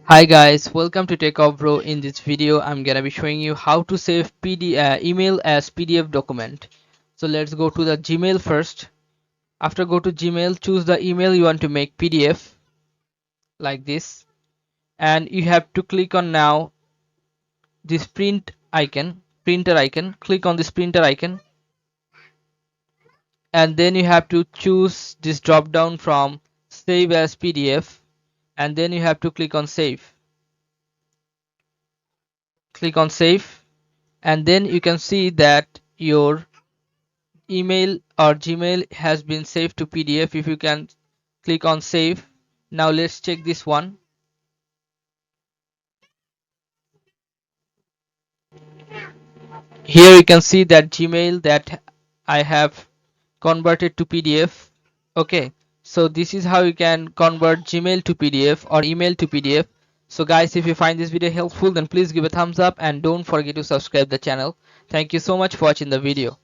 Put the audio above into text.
Hi guys, welcome to Take Off Bro. In this video, I'm gonna be showing you how to save email as PDF document. So let's go to the Gmail first. After go to Gmail, choose the email you want to make PDF like this, and you have to click on now this printer icon. Click on this printer icon, and then you have to choose this drop down from Save as PDF, and then you have to click on Save. Click on Save, and then you can see that your email or Gmail has been saved to PDF. If you can click on save. Now let's check this one. Here you can see that Gmail that I have converted to PDF. Okay, so this is how you can convert Gmail to PDF or email to PDF. So guys, if you find this video helpful, then please give a thumbs up and don't forget to subscribe the channel. Thank you so much for watching the video.